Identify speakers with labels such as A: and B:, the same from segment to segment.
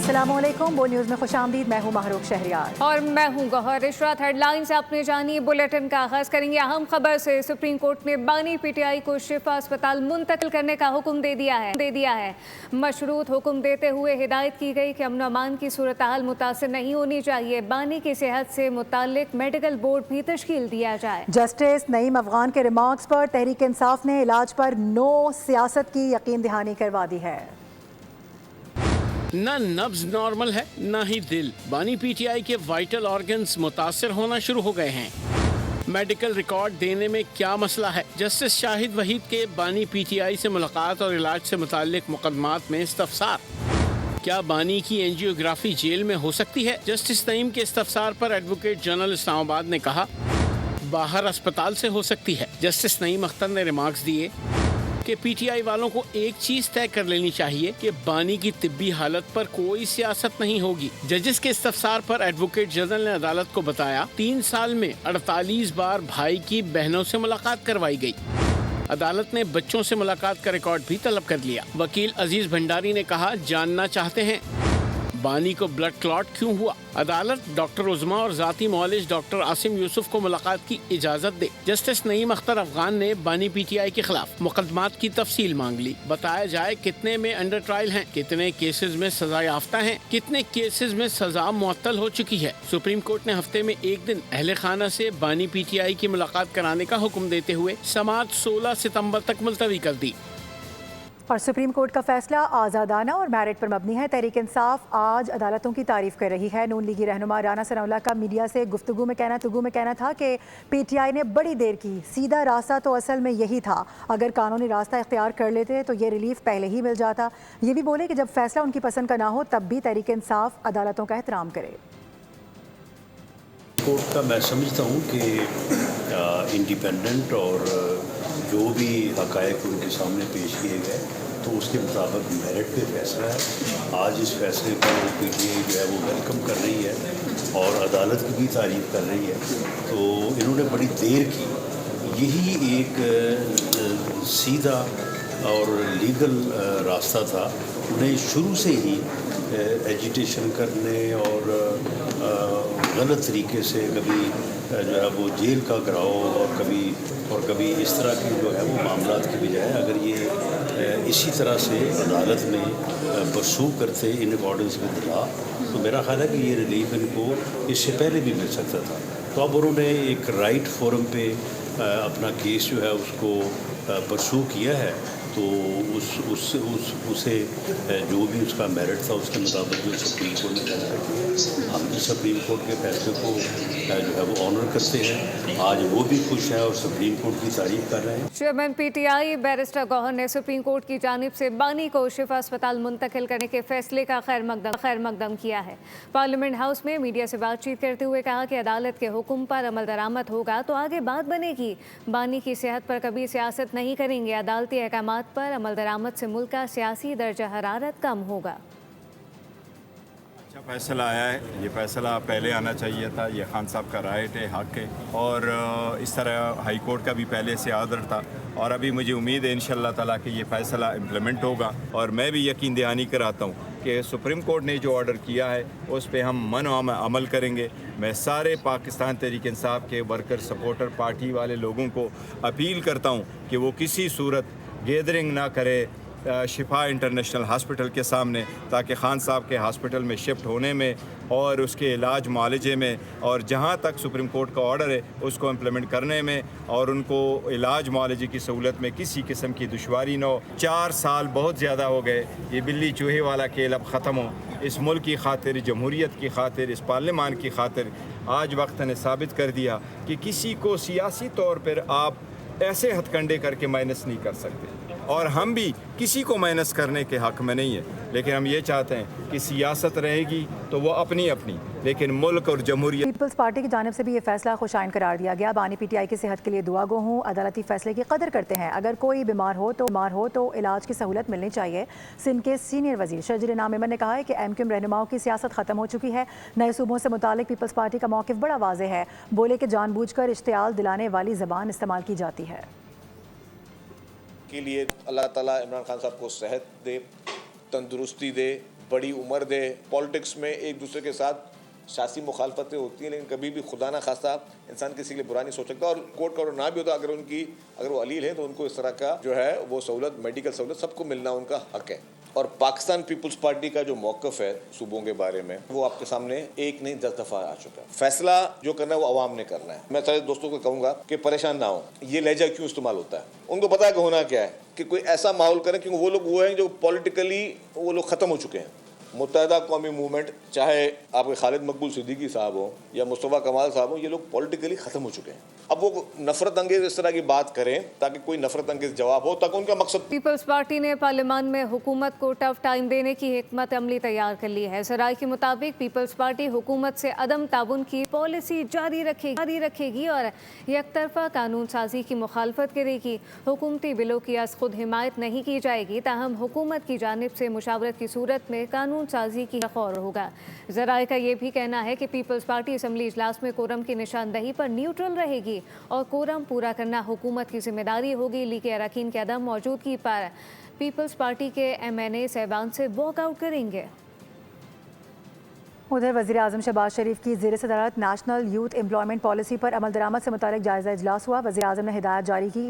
A: अस्सलामुअलैकुम, वो न्यूज़ में खुशामदीद। मैं हूँ महरूख शहरियार
B: और मैं हूँ गौहर इशरात। हेडलाइन से आपने जानी, बुलेटिन का आगाज करेंगे अहम खबर से। सुप्रीम कोर्ट ने बानी पीटीआई को शिफा अस्पताल मुंतकिल करने का हुक्म दे दिया है। मशरूत हुक्म देते हुए हिदायत की गई कि अमन अमान की सूरत हाल मुतासर नहीं होनी चाहिए। बानी की सेहत से मुतालिक मेडिकल बोर्ड भी तश्कील दिया जाए।
A: जस्टिस नईम अफगान के रिमार्क्स पर तहरीक इंसाफ ने इलाज पर नो सियासत की यकीन दहानी करवा दी है।
C: न नब्ज नॉर्मल है न ही दिल। बानी पीटीआई के वाइटल ऑर्गन्स मुतासर होना शुरू हो गए हैं। मेडिकल रिकॉर्ड देने में क्या मसला है? जस्टिस शाहिद वहीद के बानी पीटीआई से मुलाकात और इलाज से मुताल्लिक मुकदमात में इस्तफसार। क्या बानी की एंजियोग्राफी जेल में हो सकती है? जस्टिस नईम के इस्तफसार पर एडवोकेट जनरल इस्लामाबाद ने कहा बाहर अस्पताल से हो सकती है। जस्टिस नईम अख्तर ने रिमार्क्स दिए कि पीटीआई वालों को एक चीज तय कर लेनी चाहिए कि बानी की तिब्बी हालत पर कोई सियासत नहीं होगी। जजेस के इस्तफसार पर एडवोकेट जनरल ने अदालत को बताया 3 साल में 48 बार भाई की बहनों से मुलाकात करवाई गई। अदालत ने बच्चों से मुलाकात का रिकॉर्ड भी तलब कर लिया। वकील अजीज भंडारी ने कहा जानना चाहते हैं बानी को ब्लड क्लॉट क्यों हुआ। अदालत डॉक्टर उज़मा और जाती मौलिज डॉक्टर आसिम यूसुफ को मुलाकात की इजाजत दे। जस्टिस नईम अख्तर अफगान ने बानी पीटीआई के खिलाफ मुकदमात की तफसील मांग ली। बताया जाए कितने में अंडर ट्रायल हैं, कितने केसेस में सजा याफ्ता हैं, कितने केसेस में सजा मुअत्तल हो चुकी है। सुप्रीम कोर्ट ने हफ्ते में एक दिन अहले खाना से बानी पीटीआई की मुलाकात कराने का हुक्म देते हुए समाअत 16 सितम्बर तक मुलतवी कर दी।
A: और सुप्रीम कोर्ट का फैसला आज़ादाना और मेरिट पर मबनी है। तहरीक इंसाफ आज अदालतों की तारीफ कर रही है। नून लीगी रहनुमा राना सनाउल्लाह का मीडिया से गुफ्तगू में कहना था कि पीटीआई ने बड़ी देर की। सीधा रास्ता तो असल में यही था, अगर कानूनी रास्ता इख्तियार कर लेते तो ये रिलीफ पहले ही मिल जाता। ये भी बोले कि जब फैसला उनकी पसंद का ना हो तब भी तहरीक इंसाफ अदालतों का एहतराम करे।
D: कोर्ट का मैं समझता हूँ कि इंडिपेंडेंट और जो भी हक़ाइक़ उनके सामने पेश किए गए तो उसके मुताबिक मेरिट पे फैसला है। आज इस फैसले को पीटीआई जो है वो वेलकम कर रही है और अदालत की भी तारीफ़ कर रही है। तो इन्होंने बड़ी देर की, यही एक सीधा और लीगल रास्ता था। उन्हें शुरू से ही एजिटेशन करने और गलत तरीके से कभी जो है वो जेल का गिराव और कभी इस तरह के जो है वो मामलात की बजाय अगर ये इसी तरह से अदालत में परसू करते इन अकॉर्डेंस विद लॉ तो मेरा ख्याल है कि ये रिलीफ इनको इससे पहले भी मिल सकता था। तो अब उन्होंने एक राइट फोरम पे अपना केस जो है उसको परसू किया है। तो उसे जो भी उसका मेरिट था उसके मुताबिक जो सुप्रीम कोर्ट ने फैसला किया, हम भी सुप्रीम कोर्ट के फैसले को जो है वो ऑनर करते हैं। आज वो भी खुश है और सुप्रीम कोर्ट की तारीफ कर रहे हैं।
B: चेयरमैन पीटीआई बैरिस्टर गौहर ने सुप्रीम कोर्ट की जानिब से बानी को शिफा अस्पताल मुंतकिल करने के फैसले का खैर मकदम किया है। पार्लियामेंट हाउस में मीडिया से बातचीत करते हुए कहा कि अदालत के हुक्म पर अमल दरामद होगा तो आगे बात बनेगी। बानी की सेहत पर कभी सियासत नहीं करेंगे। अदालती अहकाम पर अमल दरामद से मुल्क का सियासी दर्जा हरारत कम होगा।
E: अच्छा फैसला आया है, ये फैसला पहले आना चाहिए था। ये खान साहब का राइट है, हक है और इस तरह हाई कोर्ट का भी पहले से आर्डर था और अभी मुझे उम्मीद है इंशाअल्लाह ताला कि ये फैसला इम्प्लीमेंट होगा। और मैं भी यकीन दहानी कराता हूँ कि सुप्रीम कोर्ट ने जो ऑर्डर किया है उस पर हम अमल करेंगे। मैं सारे पाकिस्तान तहरीक इंसाफ के वर्कर सपोर्टर पार्टी वाले लोगों को अपील करता हूँ कि वो किसी सूरत गैदरिंग ना करे शिफा इंटरनेशनल हॉस्पिटल के सामने, ताकि खान साहब के हॉस्पिटल में शिफ्ट होने में और उसके इलाज मुआलजे में और जहाँ तक सुप्रीम कोर्ट का ऑर्डर है उसको इम्प्लीमेंट करने में और उनको इलाज मुआलजे की सहूलत में किसी किस्म की दुश्वारी न हो। 4 साल बहुत ज़्यादा हो गए। ये बिल्ली चूहे वाला खेल अब ख़त्म हो। इस मुल्क की खातिर, जमहूरियत की खातिर, इस पार्लियामान की खातिर आज वक्त ने साबित कर दिया कि किसी को सियासी तौर पर आप ऐसे हथकंडे करके माइनस नहीं कर सकते और हम भी किसी को माइनस करने के हक़ में नहीं है। लेकिन हम ये चाहते हैं कि सियासत रहेगी तो वो अपनी अपनी, लेकिन मुल्क और जमहूरियत।
A: पीपल्स पार्टी की जानिब से भी ये फैसला खुशाइन करार दिया गया। बानी पीटीआई की सेहत के लिए दुआ गो हूँ। अदालती फैसले की कदर करते हैं। अगर कोई बीमार हो तो इलाज की सहूलत मिलनी चाहिए। सिंध के सीनियर वजीर शर्जील नाम ने कहा है कि एमक्यूएम रहनुमाओं की सियासत खत्म हो चुकी है। नए सूबों से मुतालिक पीपल्स पार्टी का मौक़िफ़ बड़ा वाज़ेह है। बोले कि जानबूझकर इश्तियाल दिलाने वाली ज़बान इस्तेमाल की जाती है।
F: के लिए अल्लाह ताला इमरान खान साहब को सेहत दे, तंदुरुस्ती दे, बड़ी उम्र दे। पॉलिटिक्स में एक दूसरे के साथ सियासी मुखालफतें होती हैं, लेकिन कभी भी खुदा ना खास्ता इंसान किसी के लिए बुरा नहीं सोच सकता। और कोर्ट का ऑर्डर ना भी होता, अगर वो अलील है तो उनको इस तरह का जो है वो सहूलत, मेडिकल सहूलत सबको मिलना उनका हक है। और पाकिस्तान पीपल्स पार्टी का जो मौक़िफ़ है सूबों के बारे में, वो आपके सामने एक नहीं 10 दफ़ा आ चुका है। फैसला जो करना है वो अवाम ने करना है। मैं सारे दोस्तों को कहूँगा कि परेशान ना हो, ये लहजा क्यों इस्तेमाल होता है, उनको पता है कि होना क्या है, कि कोई ऐसा माहौल करें, क्योंकि वो लोग वो हैं जो पॉलिटिकली वो लोग ख़त्म हो चुके हैं। मुत्तहदा कौमी मूवमेंट, चाहे आपके खालिद मकबूल सिद्दीकी साहब हो या मुस्तफ़ा कमाल साहब हो, ये लोग पॉलिटिकली ख़त्म हो चुके हैं। अब वो नफरत अंगेज़ इस तरह की बात करें ताकि कोई नफरत अंगेज़ जवाब हो, ताकि उनका मकसद।
B: पीपल्स पार्टी ने पार्लियामान में हुकूमत को टफ टाइम देने की हिकमत अमली तैयार कर ली है। सराय के मुताबिक पीपल्स पार्टी हुकूमत से अदम ताउन की पॉलिसी जारी रखेगी और यकतरफा कानून साजी की मुखालफत करेगी। हुकूमती बिलों की आज खुद हिमायत नहीं की जाएगी, ताहम हुकूमत की जानिब से मुशावरत की सूरत में कानून साजी की गौर होगा। ज़राए का ये भी कहना है कि पीपल्स पार्टी असम्बली इजलास में कोरम की निशानदही पर न्यूट्रल रहेगी और कोरम पूरा करना हुकूमत की जिम्मेदारी होगी। लीग के अरकान की अदम मौजूदगी पर पीपल्स पार्टी के MNA साहबान से वॉकआउट करेंगे।
A: उधर वज़ीर आज़म शहबाज शरीफ की ज़ेर सदारत नेशनल यूथ एम्प्लॉयमेंट पॉलिसी पर अमल दरामद से मुतालिक जायज़ा इजलास हुआ। वज़ीर आज़म ने हिदायत जारी की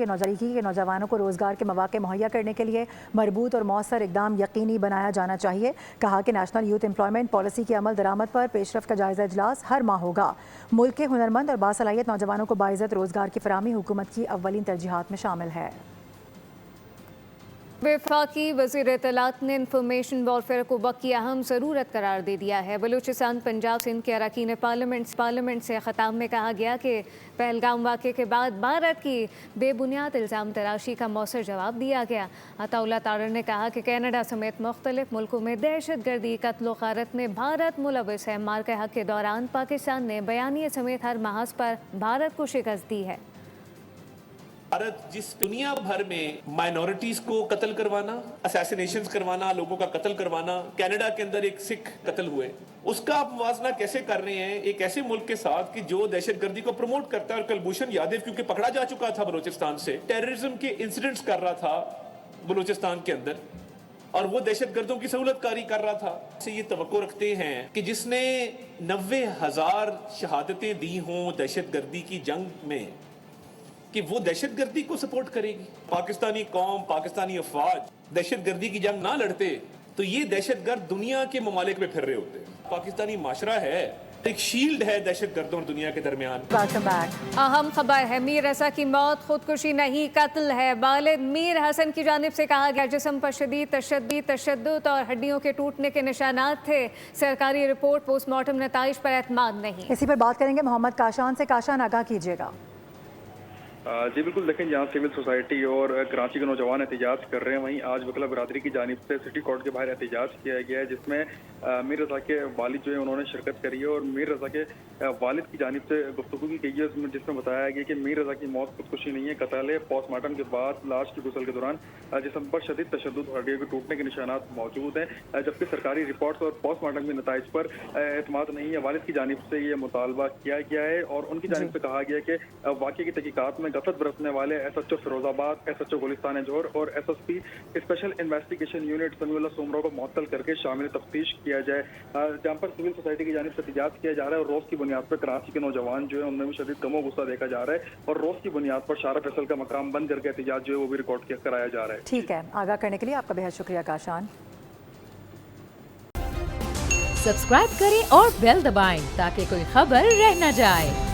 A: कि नौजवानों को रोज़गार के मौक़े मुहैया करने के लिए मरबूत और मौसर इक़दाम यकीनी बनाया जाना चाहिए। कहा कि नेशनल यूथ एम्प्लॉयमेंट पॉलिसी की अमल दरामद पर पेशरफ़ का जायज़ा इजलास हर माह होगा। मुल्क के हुनरमंद और बासलाहियत नौजवानों को बाइज़्ज़त रोज़गार की फराहमी हुकूमत की अव्वलीन तरजीहात में शामिल है।
B: वफाकी वज़ीर इत्तलात ने इंफॉर्मेशन वॉरफेयर को वक्त की अहम ज़रूरत करार दे दिया है। बलूचिस्तान, पंजाब, सिंध के अरकान पार्लियामेंट से ख़िताब में कहा गया कि पहलगाम वाक़े के बाद भारत की बेबुनियाद इल्ज़ाम तराशी का मौसर जवाब दिया गया। अताउल्लाह तारर ने कहा कि कनाडा समेत मुख्तलिफ मुल्कों में दहशत गर्दी, कत्ल व गारत में भारत मुलविस है। मार के हक़ के दौरान पाकिस्तान ने बयानिए समेत हर महाज पर भारत को शिकस्त दी है।
G: भारत जिस दुनिया भर में माइनॉरिटीज को कत्ल करवाना, असैसिनेशंस करवाना, लोगों का कत्ल करवाना, कनाडा के अंदर एक सिख कत्ल हुए, उसका आप मुवाजना कैसे कर रहे हैं एक ऐसे मुल्क के साथ कि जो दहशतगर्दी को प्रमोट करता है। और कुलभूषण यादव क्योंकि पकड़ा जा चुका था बलूचिस्तान से, टेररिज्म के इंसिडेंट्स कर रहा था बलूचिस्तान के अंदर और वो दहशतगर्दों की सहूलतकारी कर रहा था। से ये तवक्को रखते हैं कि जिसने 90,000 शहादतें दी हों दहशतगर्दी की जंग में, कि वो दहशतगर्दी को सपोर्ट करेगी। पाकिस्तानी कौम, पाकिस्तानी अफवाज दहशतगर्दी की जंग ना लड़ते तो ये दहशतगर्द दुनिया के ममालिक में फिर रहे होते। पाकिस्तानी माशरा है, एक शील्ड है दहशतगर्दों और दुनिया के दरमियान।
B: अहम खबर है, मीर रजा की मौत खुदकुशी नहीं कत्ल है। वालिद मीर हसन की जानिब से कहा गया जिस्म पर शदीद तशद्दुद और हड्डियों के टूटने के निशानात थे। सरकारी रिपोर्ट पोस्टमार्टम नताइज पर एतमाद नहीं।
A: इसी पर बात करेंगे मोहम्मद काशान से। काशान, आगाह कीजिएगा।
H: जी बिल्कुल, देखें जहाँ सिविल सोसाइटी और कराची के नौजवान एहतजाज कर रहे हैं, वहीं आज वकला बरादरी की जानिब से सिटी कोर्ट के बाहर एहतजाज किया गया है, जिसमें मीर रजा के वालिद जो है उन्होंने शिरकत करी है। और मीर रजा के वालिद की जानिब से गुफ्तगू की गई है, उसमें जिसमें बताया गया कि मीर रजा की मौत खुदकुशी नहीं है, कत्ल है। पोस्टमार्टम के बाद लाश की गुसल के दौरान जिस्म पर शदीद तशद्दुद और हड्डियों के टूटने के निशानात मौजूद हैं, जबकि सरकारी रिपोर्ट्स और पोस्टमार्टम के नताइज पर एतमाद नहीं है। वालिद की जानिब से ये मुतालबा किया गया है और उनकी जानिब से कहा गया कि वाक़े की तहकीकात में गफलत बरतने वाले SHO फिरोजाबाद, SHO गुलिस्तान जोहर और SSP special investigation unit Samiullah Somra को मुअत्तल करके शामिल तफ्तीश किया जाए। जहाँ पर सिविल सोसाइटी की जानिब से एहतजाज किया जा रहा है और रोज़ की बुनियाद पर कराची के नौजवान जो है उनमें भी शदीद गमो गुस्सा देखा जा रहा है और रोज़ की बुनियाद पर शारा फैसल का मकाम बंद करके एहतजाज जो है वो भी रिकॉर्ड कराया जा रहा है।
A: ठीक है, आगाह करने के लिए आपका बेहद शुक्रिया काशान।
I: सब्सक्राइब करें और बेल दबाएं ताकि कोई खबर रह न जाए।